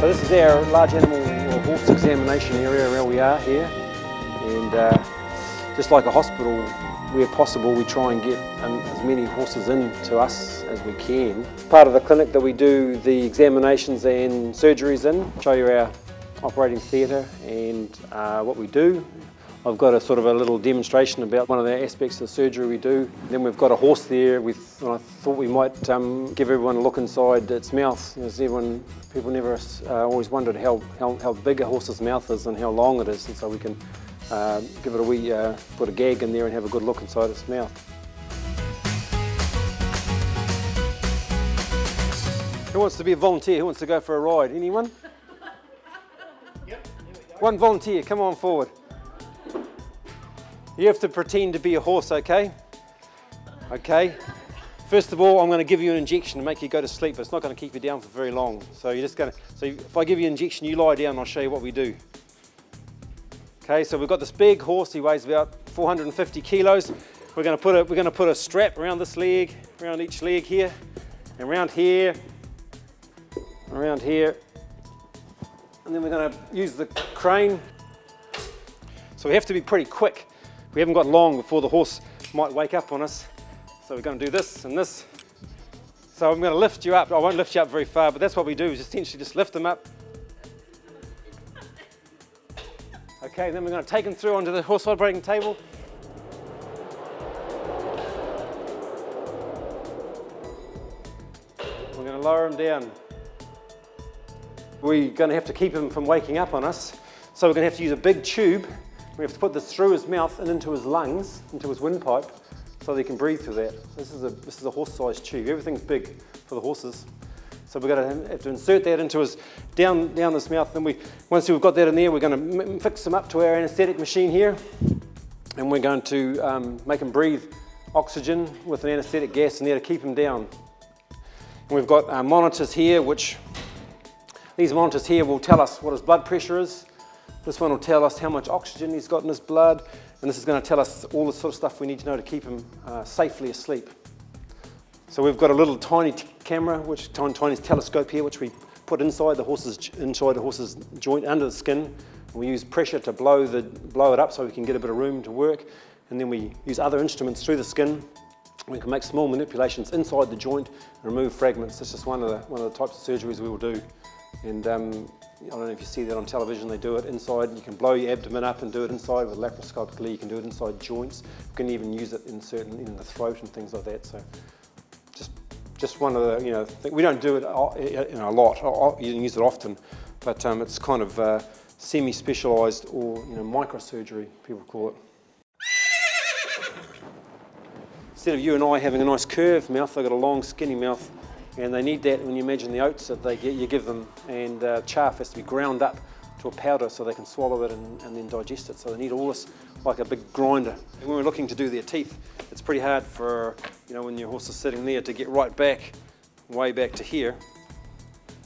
So this is our large animal or horse examination area where we are here, and just like a hospital, where possible we try and get as many horses in to us as we can. Part of the clinic that we do the examinations and surgeries in, show you our operating theatre and what we do. I've got a sort of a little demonstration about one of the aspects of the surgery we do. Then we've got a horse there and I thought we might give everyone a look inside its mouth. As people never always wondered how big a horse's mouth is and how long it is, and so we can give it a wee, put a gag in there and have a good look inside its mouth. Who wants to be a volunteer? Who wants to go for a ride? Anyone? Yep. One volunteer, come on forward. You have to pretend to be a horse, okay? Okay. First of all, I'm going to give you an injection to make you go to sleep, but it's not going to keep you down for very long. So you're just going to, so if I give you an injection, you lie down and I'll show you what we do. Okay, so we've got this big horse, he weighs about 450 kilos. We're going to put a strap around this leg, around each leg here, and around here, and then we're going to use the crane. So we have to be pretty quick. We haven't got long before the horse might wake up on us. So we're going to do this and this. So I'm going to lift you up. I won't lift you up very far, but that's what we do, is essentially just lift them up. Okay, then we're going to take them through onto the horse operating table. We're going to lower them down. We're going to have to keep him from waking up on us. So we're going to have to use a big tube. We have to put this through his mouth and into his lungs, into his windpipe, so that he can breathe through that. This is a horse-sized tube. Everything's big for the horses. So we're going to have to insert that into his, down his mouth. Then once we've got that in there, we're going to fix him up to our anaesthetic machine here. And we're going to make him breathe oxygen with an anaesthetic gas in there to keep him down. And we've got monitors here, these monitors here will tell us what his blood pressure is. This one will tell us how much oxygen he's got in his blood, and this is going to tell us all the sort of stuff we need to know to keep him safely asleep. So we've got a little tiny camera, tiny telescope here, which we put inside the horse's joint under the skin. And we use pressure to blow it up so we can get a bit of room to work, and then we use other instruments through the skin. We can make small manipulations inside the joint and remove fragments. That's just one of the types of surgeries we will do. And I don't know if you see that on television, they do it inside. You can blow your abdomen up and do it inside with laparoscopically. You can do it inside joints. You can even use it in the throat and things like that. So just one of the, we don't do it a lot. You don't use it often, but it's kind of semi-specialised or microsurgery, people call it. Instead of you and I having a nice curved mouth, they've got a long, skinny mouth. And they need that when you imagine the oats that you give them, and chaff has to be ground up to a powder so they can swallow it and then digest it. So they need all this like a big grinder. And when we're looking to do their teeth, it's pretty hard for, when your horse is sitting there to get right back, way back to here.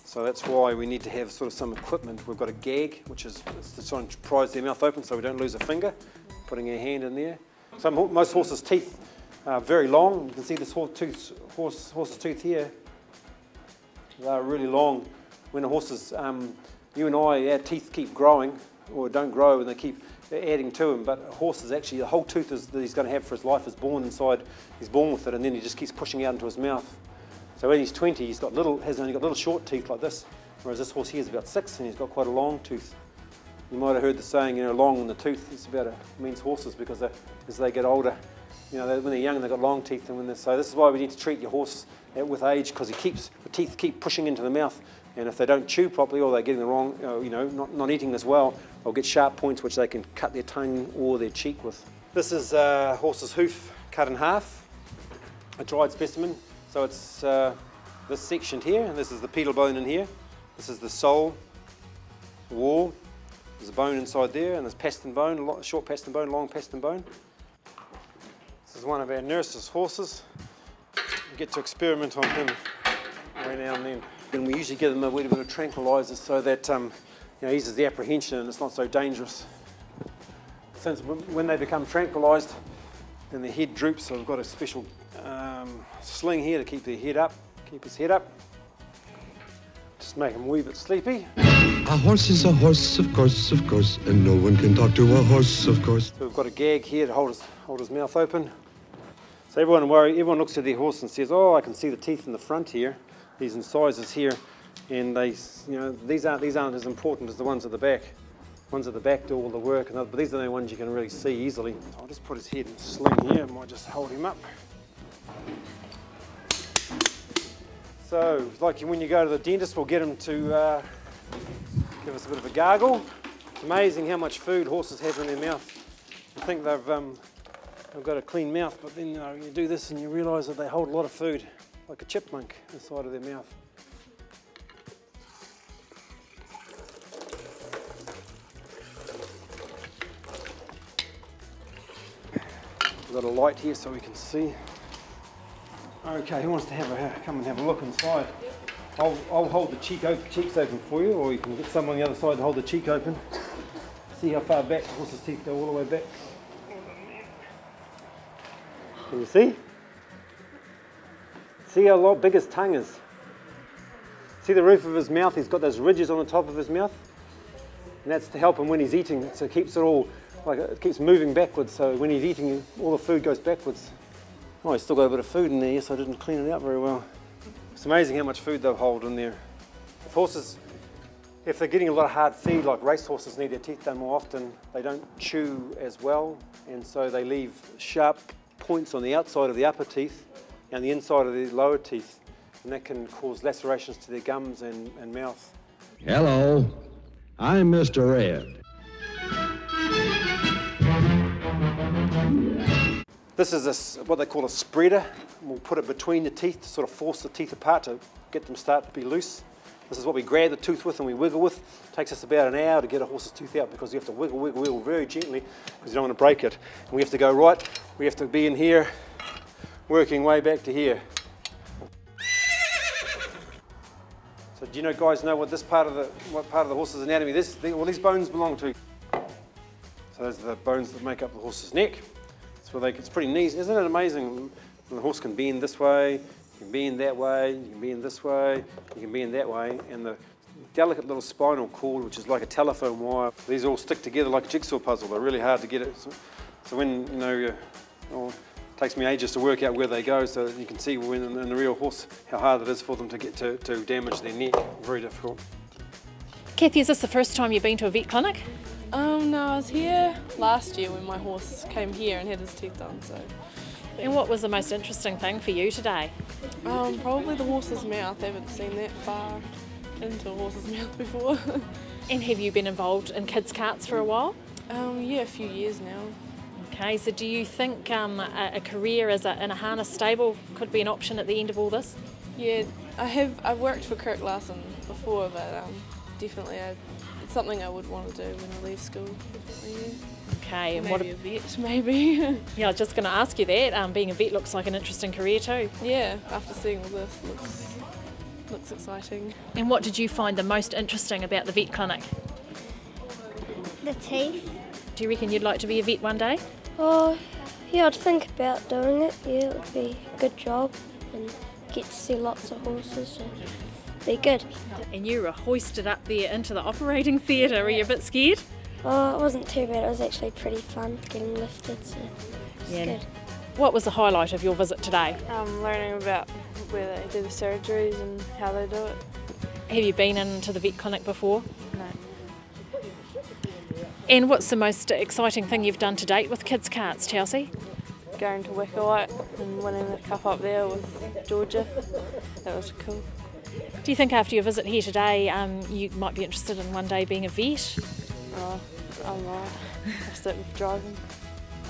So that's why we need to have sort of some equipment. We've got a gag, which is to try and prise their mouth open so we don't lose a finger, putting our hand in there. So most horses' teeth are very long. You can see this horse's tooth here. They're really long. When a horse is, you and I, our teeth keep growing, or don't grow, and they keep adding to them. But a horse is actually, the whole tooth that he's going to have for his life is born inside. He's born with it, and then he just keeps pushing out into his mouth. So when he's 20, has only got little short teeth like this, whereas this horse here is about 6, and he's got quite a long tooth. You might have heard the saying, long in the tooth. Means horses, because as they get older, when they're young, they've got long teeth, and so this is why we need to treat your horse with age, because the teeth keep pushing into the mouth, and if they don't chew properly or they're getting the wrong, not eating as well, they'll get sharp points which they can cut their tongue or their cheek with. This is a horse's hoof cut in half, a dried specimen. So it's this section here, and this is the pedal bone in here. This is the sole, the wall. There's a bone inside there, and there's pastern bone, short pastern bone, long pastern bone. This is one of our nurse's horses. We get to experiment on him every now and then. And we usually give them a wee bit of tranquilizer so that eases the apprehension and it's not so dangerous. Since when they become tranquilized, then their head droops, so we've got a special sling here to keep their head up, keep his head up. Just make him a wee bit sleepy. A horse is a horse, of course, and no one can talk to a horse, of course. So we've got a gag here to hold his mouth open. So everyone looks at their horse and says, "Oh, I can see the teeth in the front here, these incisors here," and these aren't as important as the ones at the back. Ones at the back do all the work, but these are the only ones you can really see easily. So I'll just put his head in a sling here. I might just hold him up. So, like when you go to the dentist, we'll get him to give us a bit of a gargle. It's amazing how much food horses have in their mouth. You think they've got a clean mouth, but then you do this and you realise that they hold a lot of food, like a chipmunk inside of their mouth. We've got a light here so we can see. Okay, who wants to come and have a look inside? I'll hold the cheeks open for you, or you can get someone on the other side to hold the cheek open. See how far back the horse's teeth go, all the way back. Can you see? See how big his tongue is? See the roof of his mouth? He's got those ridges on the top of his mouth. And that's to help him when he's eating, so it keeps it all, it keeps moving backwards, so when he's eating, all the food goes backwards. Oh, he's still got a bit of food in there, yes, I didn't clean it out very well. It's amazing how much food they'll hold in there. If horses, if they're getting a lot of hard feed, like race horses need their teeth done more often, they don't chew as well, and so they leave sharp points on the outside of the upper teeth and the inside of the lower teeth, and that can cause lacerations to their gums and mouth. Hello, I'm Mr. Red. This is what they call a spreader. We'll put it between the teeth to sort of force the teeth apart to get them start to be loose. This is what we grab the tooth with and we wiggle with. It takes us about an hour to get a horse's tooth out because you have to wiggle very gently because you don't want to break it. And we have to go right, we have to be in here, working way back to here. So do you guys know what part of the horse's anatomy these bones belong to? So those are the bones that make up the horse's neck. It's pretty neat, isn't it amazing? The horse can bend this way, you can bend that way, you can bend this way, you can bend that way, and the delicate little spinal cord, which is like a telephone wire, these all stick together like a jigsaw puzzle. They're really hard to get it. So when, it takes me ages to work out where they go, so that you can see when in the real horse how hard it is for them to get to damage their neck. Very difficult. Kathy, is this the first time you've been to a vet clinic? No, I was here last year when my horse came here and had his teeth done. So. And what was the most interesting thing for you today? Probably the horse's mouth. I haven't seen that far into a horse's mouth before. And have you been involved in kids' carts for a while? Yeah, a few years now. Okay, so do you think a career in a harness stable could be an option at the end of all this? Yeah, I've worked for Kirk Larson before, but definitely it's something I would want to do when I leave school. Definitely, yeah. Okay, and maybe a vet, maybe. Yeah, I was just going to ask you that. Being a vet looks like an interesting career too. Yeah, after seeing all this, looks exciting. And what did you find the most interesting about the vet clinic? The teeth. Do you reckon you'd like to be a vet one day? Oh, yeah, I'd think about doing it. Yeah, it would be a good job and get to see lots of horses. So be good. And you were hoisted up there into the operating theatre. Were you a bit scared? Oh, it wasn't too bad. It was actually pretty fun getting lifted, so it's good. What was the highlight of your visit today? Learning about where they do the surgeries and how they do it. Have you been into the vet clinic before? No. And what's the most exciting thing you've done to date with kids' carts, Chelsea? Going to Wikawait and winning the cup up there with Georgia. That was cool. Do you think after your visit here today you might be interested in one day being a vet? Oh, I might. I'll stick with driving.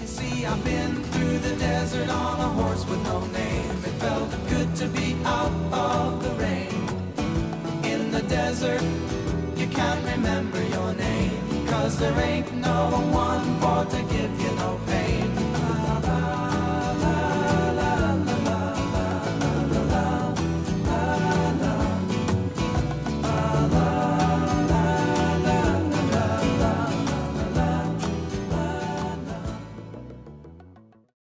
You see, I've been through the desert on a horse with no name. It felt good to be out of the rain. In the desert, you can't remember your name, 'cause there ain't no one for to give you no pain.